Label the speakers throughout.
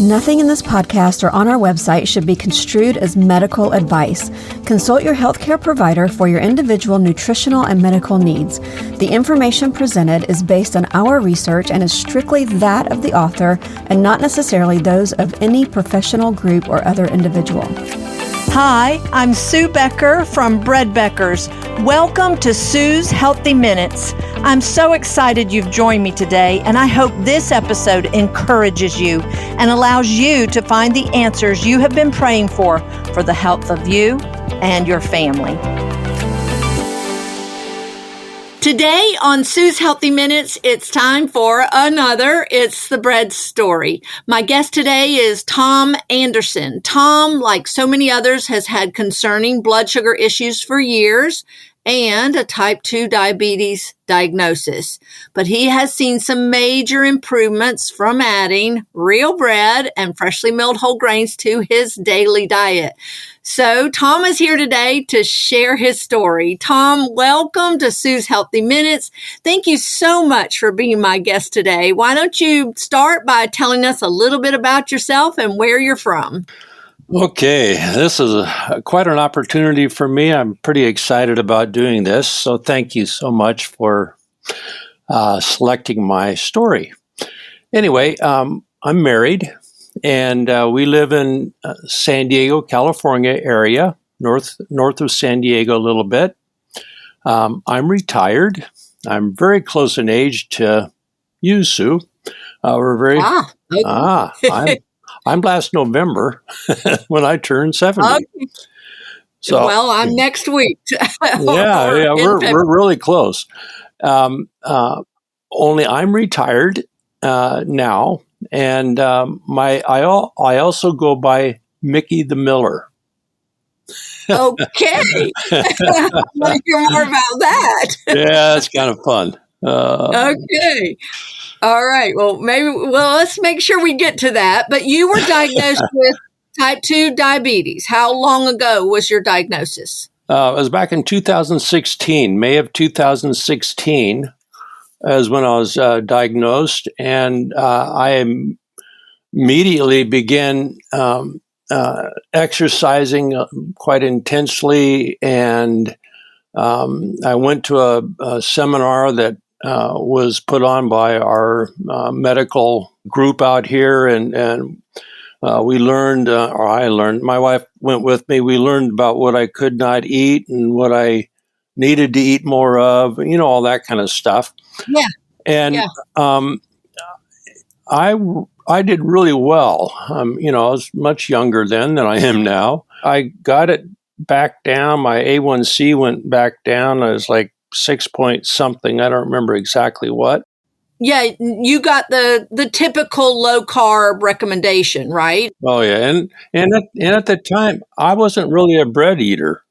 Speaker 1: Nothing in this podcast or on our website should be construed as medical advice. Consult your healthcare provider for your individual nutritional and medical needs. The information presented is based on our research and is strictly that of the author and not necessarily those of any professional group or other individual.
Speaker 2: Hi, I'm Sue Becker from Bread Beckers. Welcome to Sue's Healthy Minutes. I'm so excited you've joined me today, and I hope this episode encourages you and allows you to find the answers you have been praying for the health of you and your family. Today on Sue's Healthy Minutes, it's time for another It's the Bread story. My guest today is Tom Anderson. Tom, like so many others, has had concerning blood sugar issues for years and a type 2 diabetes diagnosis. But he has seen some major improvements from adding real bread and freshly milled whole grains to his daily diet. So Tom is here today to share his story. Tom, welcome to Sue's Healthy Minutes. Thank you so much for being my guest today. Why don't you start by telling us a little bit about yourself and where you're from?
Speaker 3: Okay, this is quite an opportunity for me. I'm pretty excited about doing this, so thank you so much for selecting my story. Anyway, I'm married, and we live in San Diego, California area, north of San Diego a little bit. I'm retired. I'm very close in age to you, Sue. We're very I'm last November when I turned 70.
Speaker 2: Okay.
Speaker 3: So,
Speaker 2: well, I'm next week.
Speaker 3: we're really close. Only I'm retired now, and I also go by Mickey the Miller.
Speaker 2: Okay, I want to hear more about that.
Speaker 3: Yeah, it's kind of fun.
Speaker 2: Okay. All right. Well, let's make sure we get to that. But you were diagnosed with type 2 diabetes. How long ago was your diagnosis?
Speaker 3: It was back in 2016, May of 2016 is when I was diagnosed. And I immediately began exercising quite intensely. And I went to a seminar that was put on by our medical group out here, and we learned, or I learned, my wife went with me, we learned about what I could not eat and what I needed to eat more of, all that kind of stuff.
Speaker 2: Yeah.
Speaker 3: And I did really well. I was much younger then than I am now. I got it back down. My A1C went back down. I was like 6 point something. I don't remember exactly what.
Speaker 2: Yeah, you got the typical low carb recommendation, right?
Speaker 3: Oh yeah, and at the time I wasn't really a bread eater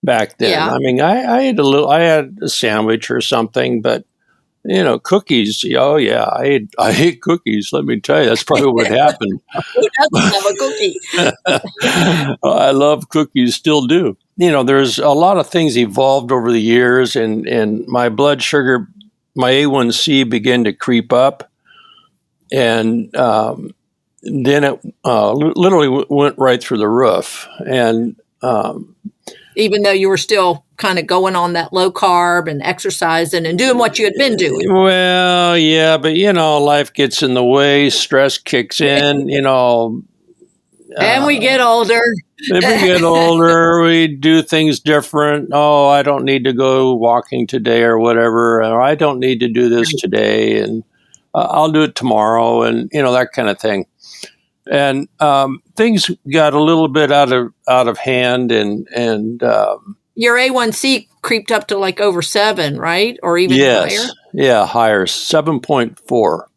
Speaker 3: back then. Yeah. I mean, I ate I had a sandwich or something, but cookies. Oh yeah, I ate cookies. Let me tell you, that's probably what happened.
Speaker 2: Who doesn't love a cookie?
Speaker 3: I love cookies, still do. There's a lot of things evolved over the years, and my blood sugar, my A1C began to creep up, and then it literally went right through the roof. And
Speaker 2: even though you were still kind of going on that low carb and exercising and doing what you had been doing.
Speaker 3: Well, yeah, but life gets in the way, stress kicks in,
Speaker 2: and we get older.
Speaker 3: If we get older, we do things different. Oh, I don't need to go walking today or whatever. Or I don't need to do this today, and I'll do it tomorrow, and that kind of thing. And things got a little bit out of hand, and
Speaker 2: your A1C creeped up to like over 7, right, or even higher?
Speaker 3: Yeah, higher, 7.4,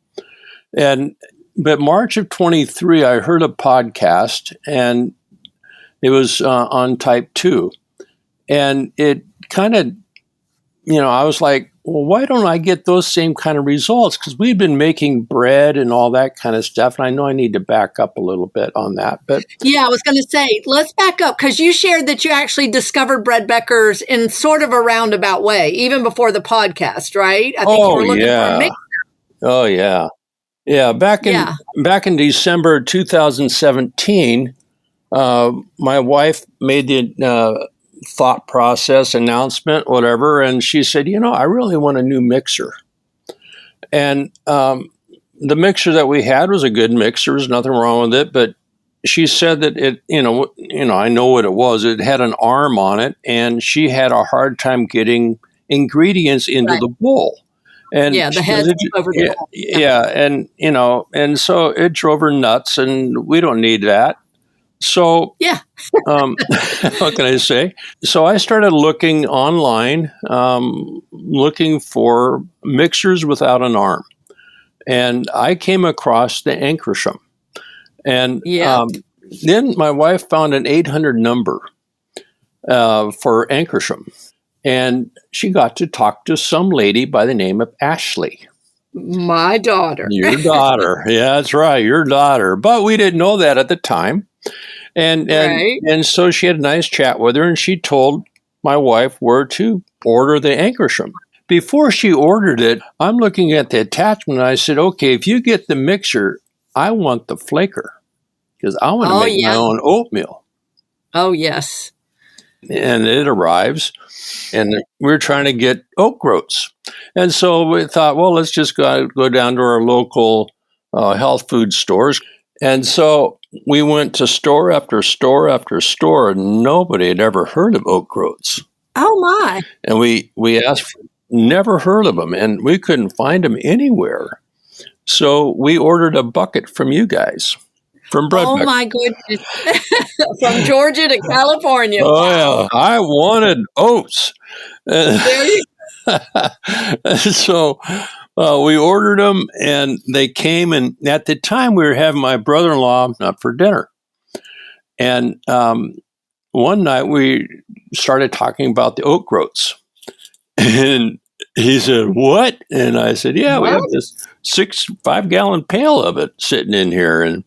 Speaker 3: But March of 23, I heard a podcast, and it was on type 2. And it kind of, I was like, well, why don't I get those same kind of results? Because we've been making bread and all that kind of stuff. And I know I need to back up a little bit on that. But
Speaker 2: yeah, I was going to say, let's back up, because you shared that you actually discovered Bread Beckers in sort of a roundabout way, even before the podcast, right? I think you were looking for a mixer.
Speaker 3: Oh, yeah. Yeah, back in
Speaker 2: Yeah.
Speaker 3: back in December 2017, my wife made the thought process announcement, whatever, and she said, I really want a new mixer. And the mixer that we had was a good mixer. There's nothing wrong with it, but she said that I know what it was. It had an arm on it, and she had a hard time getting ingredients into
Speaker 2: Right.
Speaker 3: the bowl. And
Speaker 2: Yeah. The
Speaker 3: she
Speaker 2: head
Speaker 3: goes,
Speaker 2: over the
Speaker 3: yeah,
Speaker 2: bowl. Yeah.
Speaker 3: yeah, and so it drove her nuts, and we don't need that. So,
Speaker 2: Yeah.
Speaker 3: what can I say? So I started looking online, looking for mixers without an arm, and I came across the Ankersham. And
Speaker 2: Yeah.
Speaker 3: then my wife found an 800 number for Ankersham, and she got to talk to some lady by the name of Ashley.
Speaker 2: My daughter.
Speaker 3: Your daughter. Yeah, that's right, your daughter. But we didn't know that at the time. And so she had a nice chat with her, and she told my wife where to order the Ankersham. Before she ordered it, I'm looking at the attachment, and I said, okay, if you get the mixer, I want the flaker, because I want to make my own oatmeal.
Speaker 2: Oh, yes.
Speaker 3: And it arrives, and we're trying to get oat groats. And so we thought, well, let's just go down to our local health food stores. And so we went to store after store after store, and nobody had ever heard of oat groats.
Speaker 2: Oh, my.
Speaker 3: And we asked, never heard of them, and we couldn't find them anywhere. So we ordered a bucket from you guys. From bread.
Speaker 2: Oh, my goodness. From Georgia to California.
Speaker 3: Oh, wow. Yeah. I wanted oats.
Speaker 2: There you
Speaker 3: go. So we ordered them, and they came. And at the time, we were having my brother-in-law up for dinner. And one night, we started talking about the oat groats. And he said, what? And I said, yeah, what? We have this 5-gallon pail of it sitting in here. And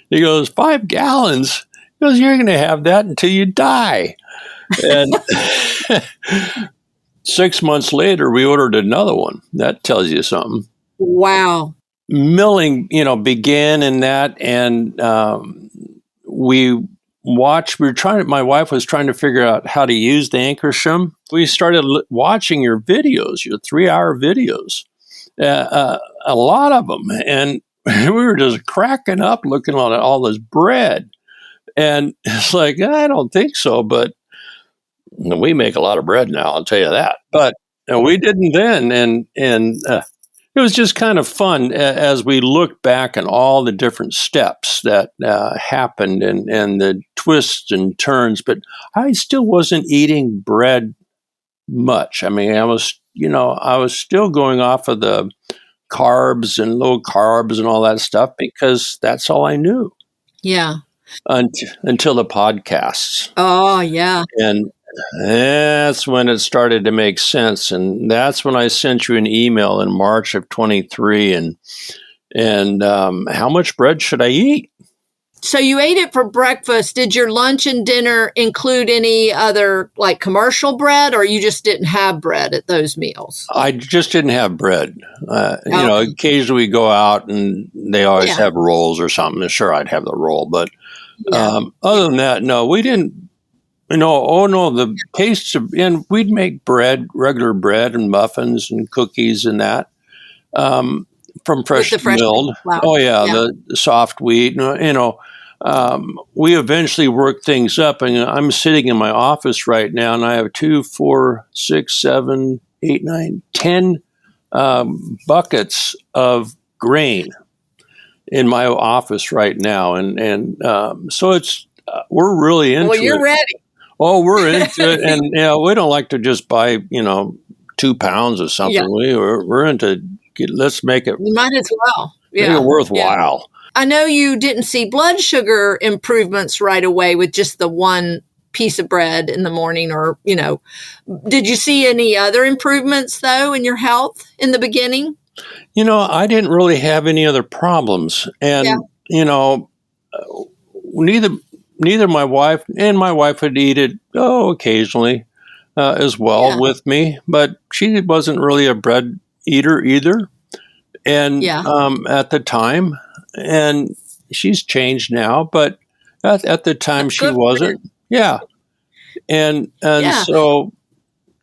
Speaker 3: he goes, 5 gallons? He goes, you're going to have that until you die. And 6 months later, we ordered another one. That tells you something.
Speaker 2: Wow.
Speaker 3: Milling, began in that. And we watched, my wife was trying to figure out how to use the Ankersham. We started watching your videos, your 3-hour videos, a lot of them. And we were just cracking up looking at all this bread. And it's like, I don't think so, but we make a lot of bread now, I'll tell you that. But we didn't then. And it was just kind of fun as we looked back at all the different steps that happened and the twists and turns. But I still wasn't eating bread much. I mean, I was still going off of the carbs and low carbs and all that stuff because that's all I knew.
Speaker 2: Yeah.
Speaker 3: Until the podcasts.
Speaker 2: Oh, yeah.
Speaker 3: And that's when it started to make sense. And that's when I sent you an email in March of 23 and how much bread should I eat?
Speaker 2: So you ate it for breakfast. Did your lunch and dinner include any other like commercial bread, or you just didn't have bread at those meals?
Speaker 3: I just didn't have bread. Occasionally we go out and they always have rolls or something. Sure, I'd have the roll. But other than that, no, we didn't. The tastes of, and we'd make bread, regular bread and muffins and cookies and that from fresh milled. Oh, yeah, the soft wheat, we eventually worked things up, and I'm sitting in my office right now, and I have 2, 4, 6, 7, 8, 9, 10 buckets of grain in my office right now, and so it's we're really into it.
Speaker 2: Well, you're ready.
Speaker 3: Oh, we're into it, and we don't like to just buy 2 pounds of something. Yeah. We're into let's make it.
Speaker 2: You might as well.
Speaker 3: Make it worthwhile.
Speaker 2: Yeah. I know you didn't see blood sugar improvements right away with just the one piece of bread in the morning, or did you see any other improvements though in your health in the beginning?
Speaker 3: I didn't really have any other problems, and neither my wife would eat it occasionally as well with me, but she wasn't really a bread eater either. And
Speaker 2: Yeah.
Speaker 3: at the time, and she's changed now, but at the time she
Speaker 2: Good for you.
Speaker 3: wasn't. Yeah. And
Speaker 2: Yeah.
Speaker 3: so,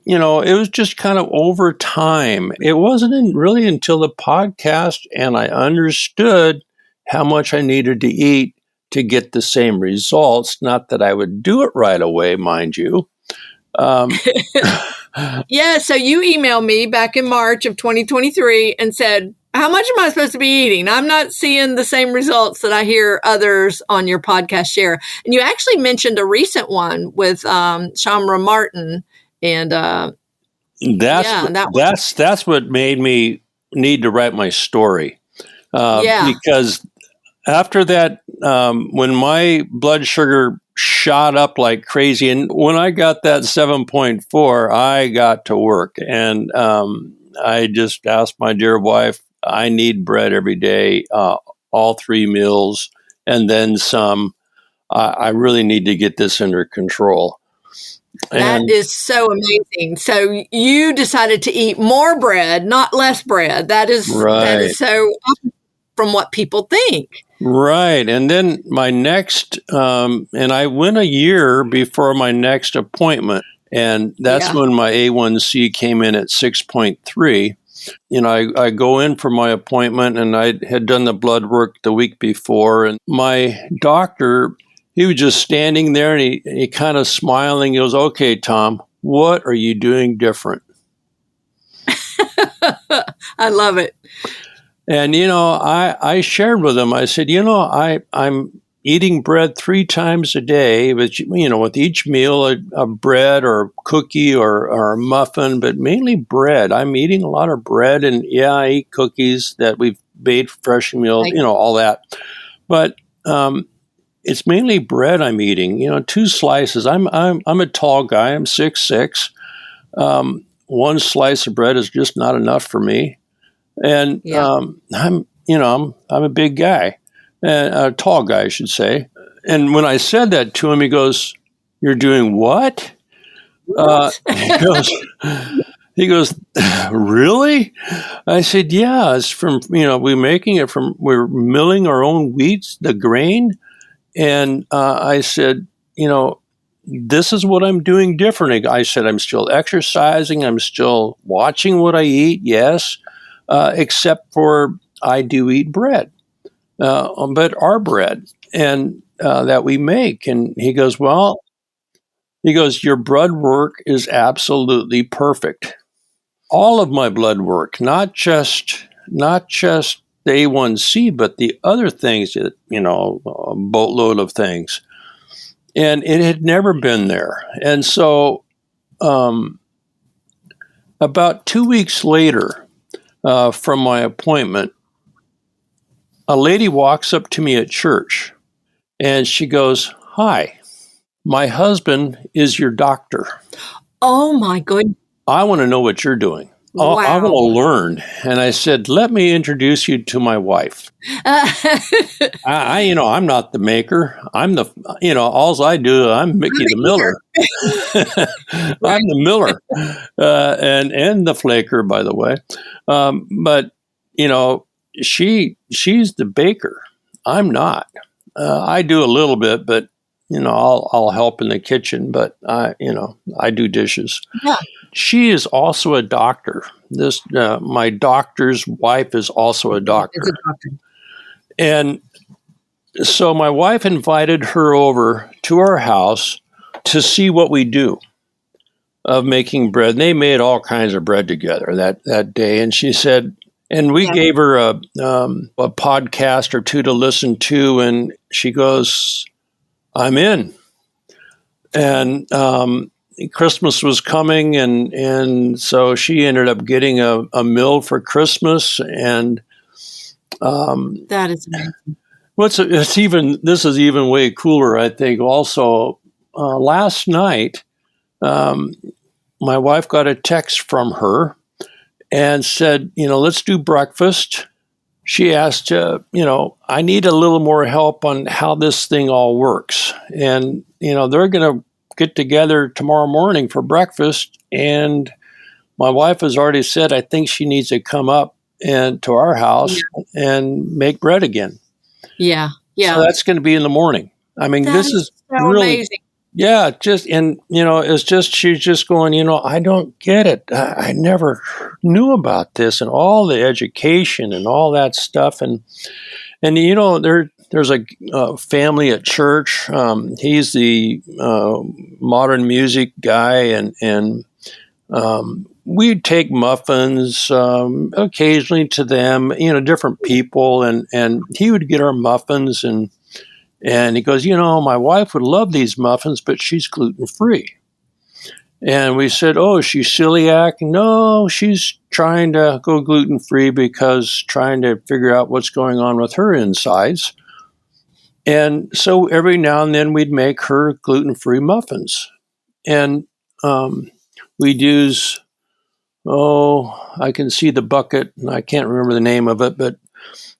Speaker 3: it was just kind of over time. It wasn't really until the podcast and I understood how much I needed to eat to get the same results. Not that I would do it right away, mind you.
Speaker 2: Yeah. So you emailed me back in March of 2023 and said, how much am I supposed to be eating? I'm not seeing the same results that I hear others on your podcast share. And you actually mentioned a recent one with Shamra Martin. And
Speaker 3: that's what made me need to write my story. Because after that, when my blood sugar shot up like crazy, and when I got that 7.4, I got to work, and I just asked my dear wife, I need bread every day, all 3 meals, and then some. I really need to get this under control.
Speaker 2: That is so amazing. So you decided to eat more bread, not less bread. That is so often from what people think.
Speaker 3: Right. And then my next, and I went a year before my next appointment. And that's when my A1C came in at 6.3. I go in for my appointment, and I had done the blood work the week before. And my doctor, he was just standing there, and he kind of smiling. He goes, okay, Tom, what are you doing different?
Speaker 2: I love it.
Speaker 3: And, I shared with him, I said, I'm eating bread 3 times a day, with each meal, a bread or a cookie or a muffin, but mainly bread. I'm eating a lot of bread, and I eat cookies that we've made fresh meal, all that. But it's mainly bread I'm eating, 2 slices. I'm a tall guy. I'm 6'6". 1 slice of bread is just not enough for me. And I'm a big guy, a tall guy, I should say. And when I said that to him, he goes, "You're doing what?" He goes, "Really?" I said, "Yeah, it's from we're making it from we're milling our own wheat, the grain." And I said, this is what I'm doing different. I said, I'm still exercising. I'm still watching what I eat. Yes. Except for I do eat bread, but our bread and that we make. And he goes, your blood work is absolutely perfect. All of my blood work, not just the A1C, but the other things that, a boatload of things. And it had never been there. And so about 2 weeks later, from my appointment, a lady walks up to me at church, and she goes, "Hi, my husband is your doctor.
Speaker 2: Oh, my goodness.
Speaker 3: I want to know what you're doing.
Speaker 2: Wow.
Speaker 3: I want to learn." And I said, "Let me introduce you to my wife." I'm not the maker. I'm the, alls I do, I'm Mickey the Miller. I'm the miller, and the flaker, by the way. But she's the baker. I'm not. I do a little bit, but I'll help in the kitchen. But I do dishes.
Speaker 2: Yeah.
Speaker 3: She is also a doctor. My doctor's wife is also a doctor. And so my wife invited her over to our house to see what we do of making bread. And they made all kinds of bread together that day. And she said, and we gave her a podcast or 2 to listen to. And she goes, I'm in. And Christmas was coming, and so she ended up getting a mill for Christmas. And
Speaker 2: that is amazing.
Speaker 3: This is even way cooler, I think. Also, last night, my wife got a text from her and said, let's do breakfast. She asked, I need a little more help on how this thing all works. And, they're going to get together tomorrow morning for breakfast. And my wife has already said, I think she needs to come up and to our house and make bread again.
Speaker 2: Yeah.
Speaker 3: So that's going to be in the morning. I mean,
Speaker 2: That
Speaker 3: this is
Speaker 2: so
Speaker 3: really
Speaker 2: amazing.
Speaker 3: Yeah, it's just, she's just going, I don't get it. I never knew about this and all the education and all that stuff. And there's a family at church. He's the modern music guy, and we'd take muffins occasionally to them, different people, and he would get our muffins, and he goes, my wife would love these muffins, but she's gluten-free. And we said, oh, is she celiac? No, she's trying to go gluten-free because trying to figure out what's going on with her insides. And so every now and then we'd make her gluten-free muffins. And we'd use, I can see the bucket, and I can't remember the name of it, but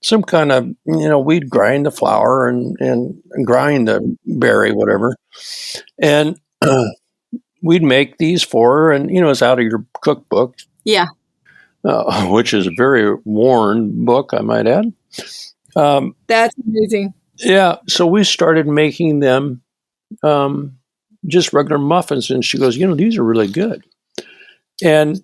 Speaker 3: some kind of, we'd grind the flour and grind the berry, whatever. And we'd make these for her, and, it's out of your cookbook.
Speaker 2: Yeah.
Speaker 3: Which is a very worn book, I might add.
Speaker 2: That's amazing.
Speaker 3: Yeah. So we started making them just regular muffins. And she goes, these are really good. And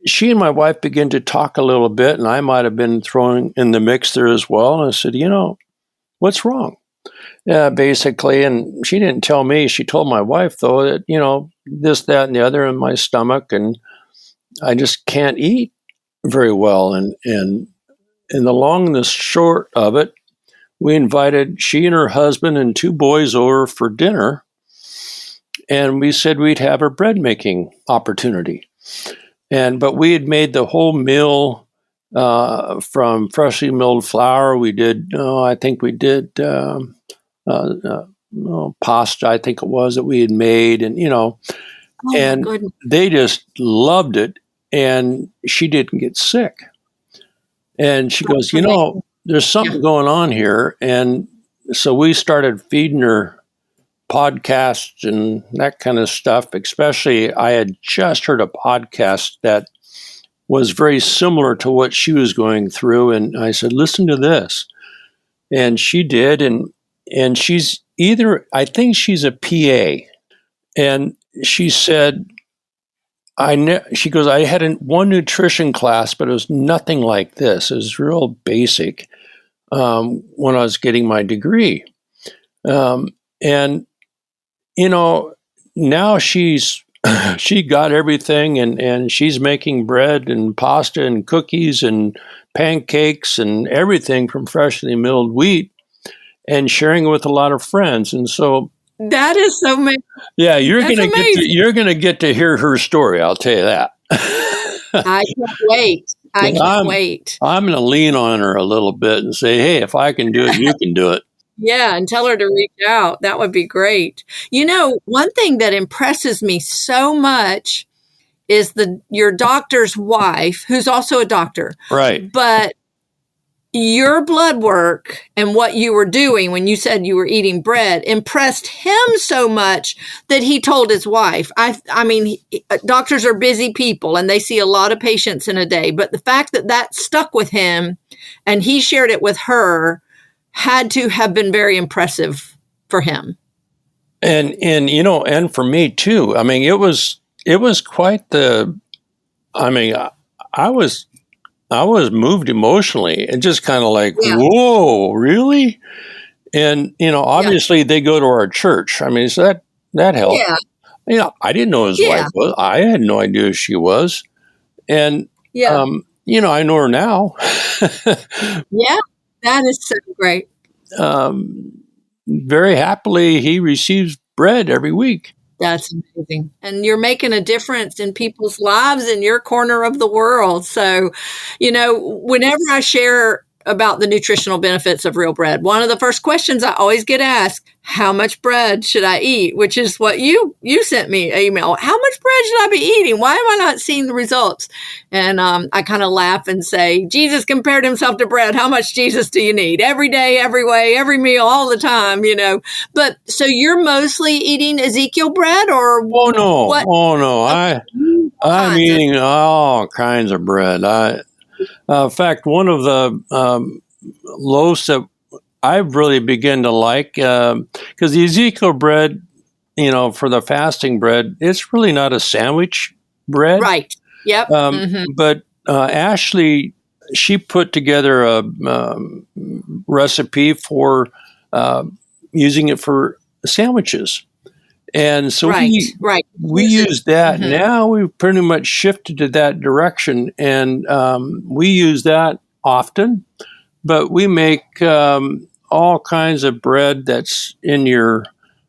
Speaker 3: she and my wife began to talk a little bit, and I might have been thrown in the mix there as well. And I said, what's wrong? Basically. And she didn't tell me. She told my wife, though, that, this, that, and the other in my stomach, and I just can't eat very well. And the long and the short of it, we invited she and her husband and 2 boys over for dinner. And we said we'd have a bread making opportunity. But we had made the whole meal from freshly milled flour. We did, I think we did pasta, I think it was, that we had made. And, and they just loved it. And she didn't get sick. And she goes, there's something going on here. And so we started feeding her podcasts and that kind of stuff. Especially, I had just heard a podcast that was very similar to what she was going through. And I said, listen to this. And she did. And she's I think she's a PA. And she said, she goes, I had one nutrition class, but it was nothing like this. It was real basic when I was getting my degree. And, now she got everything, and she's making bread and pasta and cookies and pancakes and everything from freshly milled wheat and sharing it with a lot of friends. And so
Speaker 2: that is so amazing.
Speaker 3: Yeah, you're gonna get to hear her story. I'll tell you that.
Speaker 2: I can't wait. I can't wait.
Speaker 3: I'm gonna lean on her a little bit and say, "Hey, if I can do it, you can do it."
Speaker 2: Yeah, and tell her to reach out. That would be great. One thing that impresses me so much is your doctor's wife, who's also a doctor,
Speaker 3: right?
Speaker 2: But your blood work and what you were doing when you said you were eating bread impressed him so much that he told his wife. I mean, doctors are busy people and they see a lot of patients in a day, but the fact that stuck with him and he shared it with her had to have been very impressive for him.
Speaker 3: And for me too. I mean, it was quite I was moved emotionally and just kind of like, whoa, really? And, obviously they go to our church. I mean, so that helped. Yeah. I didn't know his wife was. I had no idea who she was. And, I know her now.
Speaker 2: Yeah, that is so great.
Speaker 3: Very happily, he receives bread every week.
Speaker 2: That's amazing. And you're making a difference in people's lives in your corner of the world. So, whenever I share about the nutritional benefits of real bread, one of the first questions I always get asked, how much bread should I eat? Which is what you sent me an email. How much bread should I be eating? Why am I not seeing the results? And I kind of laugh and say, Jesus compared himself to bread. How much Jesus do you need? Every day, every way, every meal, all the time, But so you're mostly eating Ezekiel bread or?
Speaker 3: Oh, no.
Speaker 2: What?
Speaker 3: Oh, no. I'm eating all kinds of bread. In fact, one of the loaves that I've really begun to like, because the Ezekiel bread, for the fasting bread, it's really not a sandwich bread.
Speaker 2: Right. Yep.
Speaker 3: But Ashley, she put together a recipe for using it for sandwiches. And so we use that. Now we've pretty much shifted to that direction, and we use that often. But we make all kinds of bread that's in your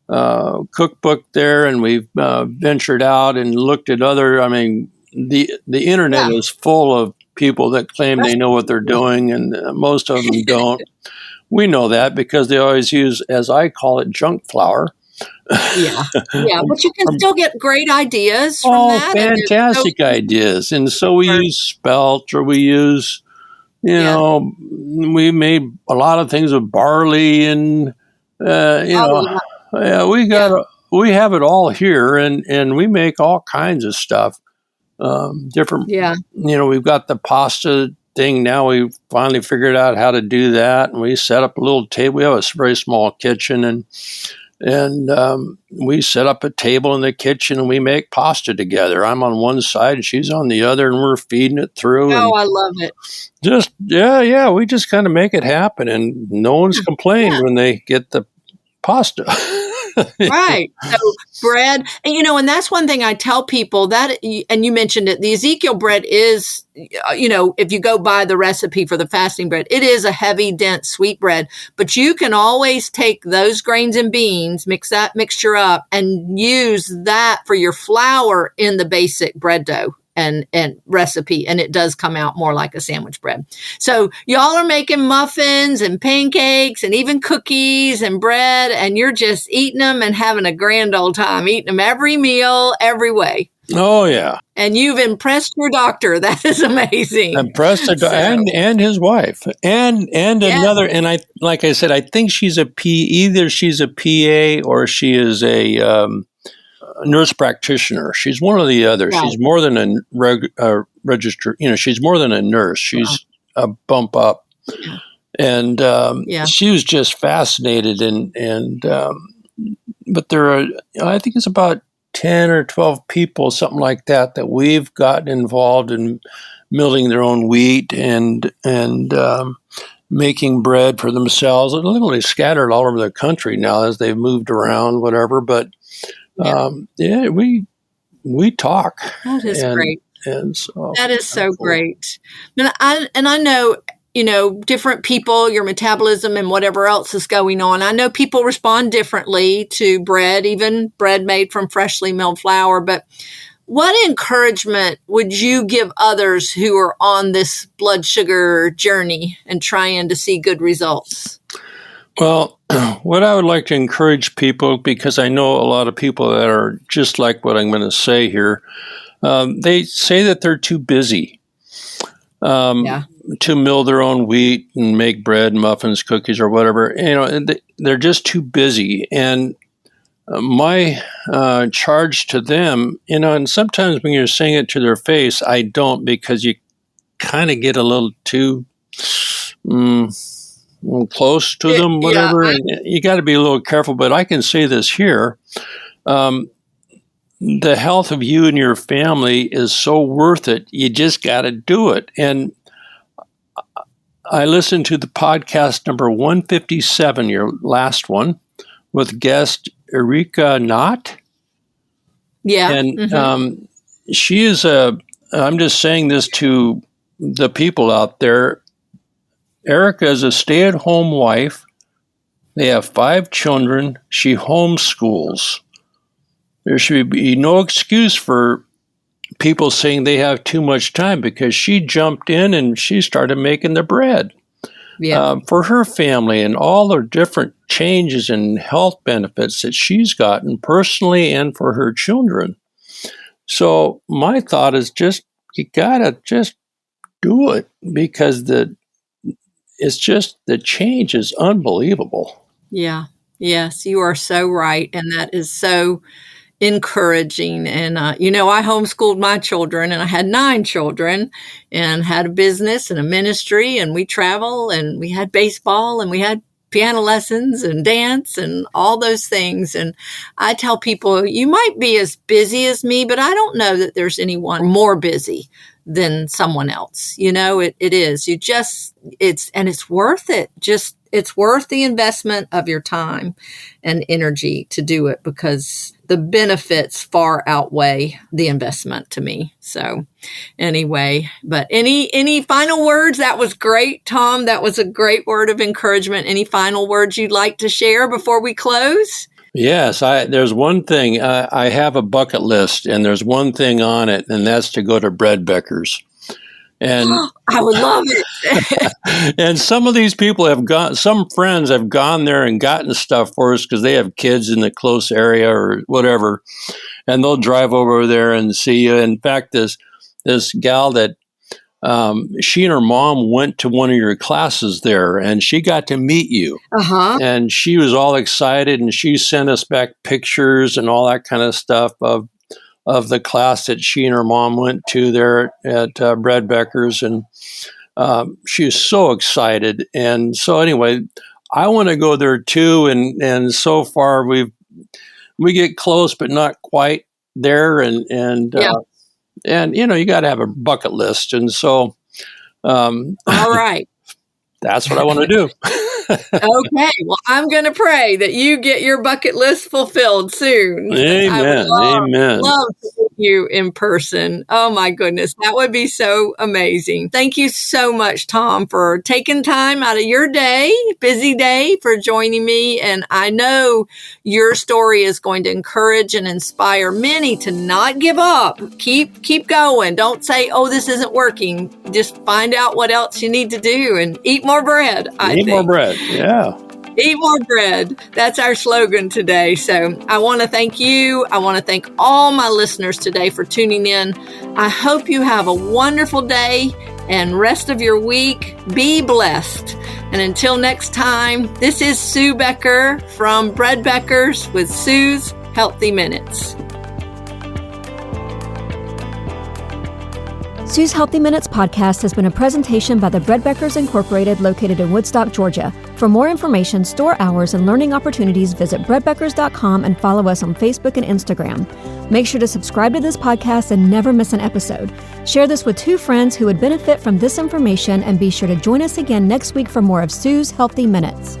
Speaker 3: cookbook there, and we've ventured out and looked at other. I mean, the internet is full of people that claim they know what they're doing, and most of them don't. We know that because they always use, as I call it, junk flour.
Speaker 2: Yeah, but you can still get great ideas from that.
Speaker 3: Fantastic ideas. And so we use spelt, or we use, we made a lot of things with barley, and we have it all here, and we make all kinds of stuff. Different. Yeah. We've got the pasta thing now. We finally figured out how to do that, and we set up a little table. We have a very small kitchen, and we set up a table in the kitchen, and we make pasta together. I'm on one side and she's on the other, and we're feeding it through.
Speaker 2: Oh, I love it.
Speaker 3: We just kind of make it happen, and no one's complained when they get the pasta.
Speaker 2: Right. So bread, and that's one thing I tell people that, and you mentioned it, the Ezekiel bread is, if you go by the recipe for the fasting bread, it is a heavy, dense, sweet bread, but you can always take those grains and beans, mix that mixture up, and use that for your flour in the basic bread dough and recipe, and it does come out more like a sandwich bread. So y'all are making muffins and pancakes and even cookies and bread, and you're just eating them and having a grand old time, eating them every meal, every way.
Speaker 3: Oh, yeah.
Speaker 2: And you've impressed your doctor. That is amazing.
Speaker 3: Impressed and his wife and another. And like I said, I think she's either she's a PA or she is a nurse practitioner. She's one or the other. Right. She's more than a registered. She's more than a nurse. She's a bump up, and she was just fascinated. And but there are, I think it's about 10 or 12 people, something like that we've gotten involved in milling their own wheat and making bread for themselves. They're literally scattered all over the country now as they've moved around, whatever. But we talk.
Speaker 2: That is great.
Speaker 3: And so
Speaker 2: that is so great. And I know, different people, your metabolism and whatever else is going on. I know people respond differently to bread, even bread made from freshly milled flour. But what encouragement would you give others who are on this blood sugar journey and trying to see good results?
Speaker 3: Well, what I would like to encourage people, because I know a lot of people that are just like what I'm going to say here, they say that they're too busy to mill their own wheat and make bread, muffins, cookies, or whatever. They're just too busy. And my charge to them, and sometimes when you're saying it to their face, I don't, because you kind of get a little too close to them, whatever. And you got to be a little careful. But I can say this here. The health of you and your family is so worth it. You just got to do it. And I listened to the podcast number 157, your last one, with guest Erika Knott.
Speaker 2: Yeah.
Speaker 3: And she is I'm just saying this to the people out there. Erica is a stay-at-home wife. They have 5 children. She homeschools. There should be no excuse for people saying they have too much time, because she jumped in and she started making the bread for her family and all the different changes and health benefits that she's gotten personally and for her children. So my thought is you gotta just do it, because it's just the change is unbelievable.
Speaker 2: Yeah. Yes, you are so right. And that is so encouraging. And, I homeschooled my children, and I had 9 children and had a business and a ministry, and we travel, and we had baseball, and we had piano lessons and dance and all those things. And I tell people, you might be as busy as me, but I don't know that there's anyone more busy than someone else. It is. It's worth it. It's worth the investment of your time and energy to do it, because the benefits far outweigh the investment to me. So anyway, but any final words? That was great, Tom. That was a great word of encouragement. Any final words you'd like to share before we close?
Speaker 3: Yes, there's one thing. I have a bucket list, and there's one thing on it, and that's to go to Breadbeckers. And
Speaker 2: I would love it.
Speaker 3: And some of these people some friends have gone there and gotten stuff for us because they have kids in the close area or whatever, and they'll drive over there and see you. In fact, this gal that she and her mom went to one of your classes there, and she got to meet you.
Speaker 2: Uh-huh.
Speaker 3: And she was all excited, and she sent us back pictures and all that kind of stuff of the class that she and her mom went to there at Breadbeckers, and she was so excited. And so anyway, I want to go there too. And so far we get close, but not quite there. And you got to have a bucket list. And so,
Speaker 2: all right,
Speaker 3: that's what I want to do.
Speaker 2: Okay. Well, I'm going to pray that you get your bucket list fulfilled soon.
Speaker 3: Amen. Amen.
Speaker 2: Love to meet you in person. Oh my goodness. That would be so amazing. Thank you so much, Tom, for taking time out of your busy day, for joining me. And I know your story is going to encourage and inspire many to not give up. Keep going. Don't say, oh, this isn't working. Just find out what else you need to do and eat more bread.
Speaker 3: Eat more bread. Yeah.
Speaker 2: Eat more bread. That's our slogan today. So I want to thank you. I want to thank all my listeners today for tuning in. I hope you have a wonderful day and rest of your week. Be blessed. And until next time, this is Sue Becker from Breadbeckers with Sue's Healthy Minutes.
Speaker 1: Sue's Healthy Minutes podcast has been a presentation by the Breadbeckers Incorporated, located in Woodstock, Georgia. For more information, store hours, and learning opportunities, visit breadbeckers.com and follow us on Facebook and Instagram. Make sure to subscribe to this podcast and never miss an episode. Share this with 2 friends who would benefit from this information, and be sure to join us again next week for more of Sue's Healthy Minutes.